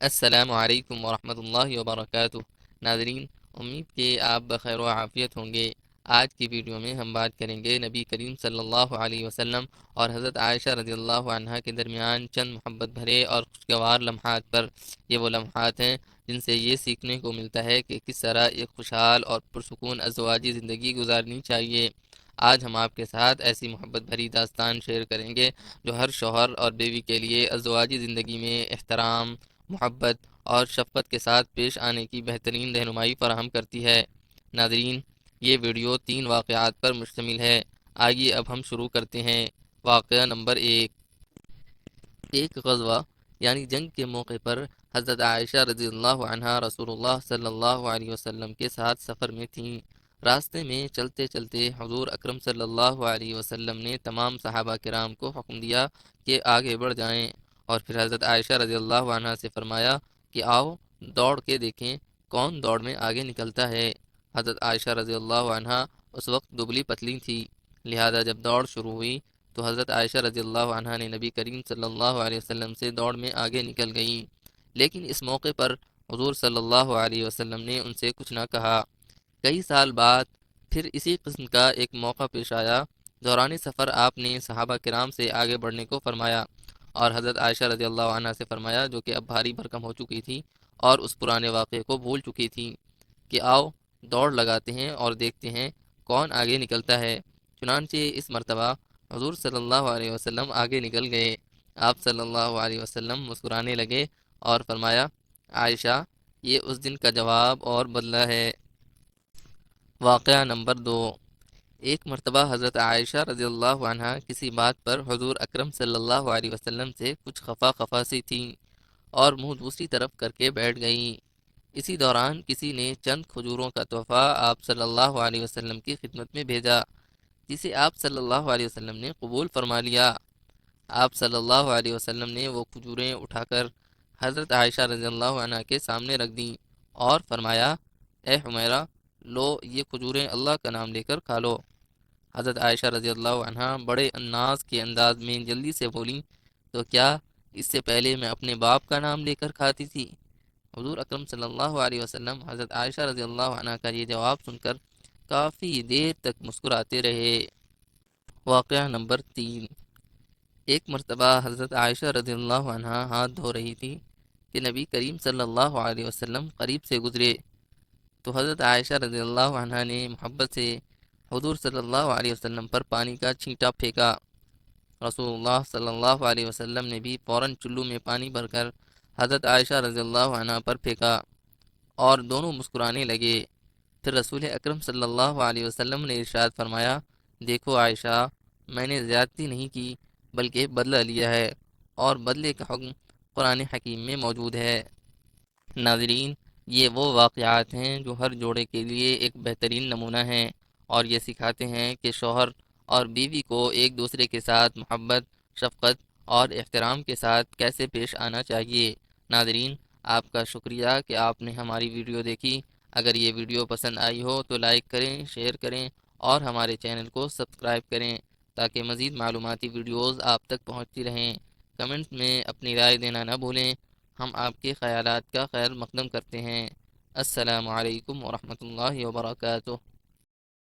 السلام علیکم ورحمۃ اللہ وبرکاتہ۔ ناظرین، امید کہ آپ بخیر و عافیت ہوں گے۔ آج کی ویڈیو میں ہم بات کریں گے نبی کریم صلی اللہ علیہ وسلم اور حضرت عائشہ رضی اللہ عنہا کے درمیان چند محبت بھرے اور خوشگوار لمحات پر۔ یہ وہ لمحات ہیں جن سے یہ سیکھنے کو ملتا ہے کہ کس طرح ایک خوشحال اور پرسکون ازدواجی زندگی گزارنی چاہیے۔ آج ہم آپ کے ساتھ ایسی محبت بھری داستان شیئر کریں گے جو ہر شوہر اور بیوی کے لیے ازدواجی زندگی میں احترام، محبت اور شفقت کے ساتھ پیش آنے کی بہترین رہنمائی فراہم کرتی ہے۔ ناظرین، یہ ویڈیو 3 واقعات پر مشتمل ہے۔ آئیے اب ہم شروع کرتے ہیں۔ واقعہ نمبر 1۔ ایک غزوہ یعنی جنگ کے موقع پر حضرت عائشہ رضی اللہ عنہا رسول اللہ صلی اللہ علیہ وسلم کے ساتھ سفر میں تھیں۔ راستے میں چلتے چلتے حضور اکرم صلی اللہ علیہ وسلم نے تمام صحابہ کرام کو حکم دیا کہ آگے بڑھ جائیں، اور پھر حضرت عائشہ رضی اللہ عنہا سے فرمایا کہ آؤ دوڑ کے دیکھیں کون دوڑ میں آگے نکلتا ہے۔ حضرت عائشہ رضی اللہ عنہا اس وقت دبلی پتلی تھی، لہذا جب دوڑ شروع ہوئی تو حضرت عائشہ رضی اللہ عنہا نے نبی کریم صلی اللہ علیہ وسلم سے دوڑ میں آگے نکل گئیں، لیکن اس موقع پر حضور صلی اللہ علیہ وسلم نے ان سے کچھ نہ کہا۔ کئی سال بعد پھر اسی قسم کا ایک موقع پیش آیا۔ دوران سفر آپ نے صحابہ کرام سے آگے بڑھنے کو فرمایا، اور حضرت عائشہ رضی اللہ عنہا سے فرمایا، جو کہ اب بھاری بھرکم ہو چکی تھی اور اس پرانے واقعے کو بھول چکی تھی، کہ آؤ دوڑ لگاتے ہیں اور دیکھتے ہیں کون آگے نکلتا ہے۔ چنانچہ اس مرتبہ حضور صلی اللہ علیہ وسلم آگے نکل گئے۔ آپ صلی اللہ علیہ وسلم مسکرانے لگے اور فرمایا، عائشہ، یہ اس دن کا جواب اور بدلہ ہے۔ واقعہ نمبر 2۔ ایک مرتبہ حضرت عائشہ رضی اللہ عنہا کسی بات پر حضور اکرم صلی اللہ علیہ وسلم سے کچھ خفا خفا سی تھیں اور منہ دوسری طرف کر کے بیٹھ گئیں۔ اسی دوران کسی نے چند کھجوروں کا تحفہ آپ صلی اللہ علیہ وسلم کی خدمت میں بھیجا، جسے آپ صلی اللہ علیہ وسلم نے قبول فرما لیا۔ آپ صلی اللہ علیہ وسلم نے وہ کھجوریں اٹھا کر حضرت عائشہ رضی اللہ عنہا کے سامنے رکھ دیں اور فرمایا، اے حمیرہ، لو یہ کھجوریں اللہ کا نام لے کر کھا لو۔ حضرت عائشہ رضی اللہ عنہا بڑے انداز کے انداز میں جلدی سے بولیں، تو کیا اس سے پہلے میں اپنے باپ کا نام لے کر کھاتی تھی؟ حضور اکرم صلی اللہ علیہ وسلم حضرت عائشہ رضی اللہ عنہا کا یہ جواب سن کر کافی دیر تک مسکراتے رہے۔ واقعہ نمبر 3۔ ایک مرتبہ حضرت عائشہ رضی اللہ عنہا ہاتھ دھو رہی تھی کہ نبی کریم صلی اللہ علیہ وسلم قریب سے گزرے، تو حضرت عائشہ رضی اللہ عنہا نے محبت سے حضور صلی اللہ علیہ وسلم پر پانی کا چھینٹا پھینکا۔ رسول اللہ صلی اللہ علیہ وسلم نے بھی فوراً چلو میں پانی بھر کر حضرت عائشہ رضی اللہ عنہا پر پھینکا اور دونوں مسکرانے لگے۔ پھر رسول اکرم صلی اللہ علیہ وسلم نے ارشاد فرمایا، دیکھو عائشہ، میں نے زیادتی نہیں کی بلکہ بدلہ لیا ہے، اور بدلے کا حکم قرآن حکیم میں موجود ہے۔ ناظرین، یہ وہ واقعات ہیں جو ہر جوڑے کے لیے ایک بہترین نمونہ ہیں، اور یہ سکھاتے ہیں کہ شوہر اور بیوی کو ایک دوسرے کے ساتھ محبت، شفقت اور احترام کے ساتھ کیسے پیش آنا چاہیے۔ ناظرین، آپ کا شکریہ کہ آپ نے ہماری ویڈیو دیکھی۔ اگر یہ ویڈیو پسند آئی ہو تو لائک کریں، شیئر کریں اور ہمارے چینل کو سبسکرائب کریں تاکہ مزید معلوماتی ویڈیوز آپ تک پہنچتی رہیں۔ کمنٹ میں اپنی رائے دینا نہ بھولیں۔ ہم آپ کے خیالات کا خیر مقدم کرتے ہیں۔ السلام علیکم ورحمۃ اللہ وبرکاتہ۔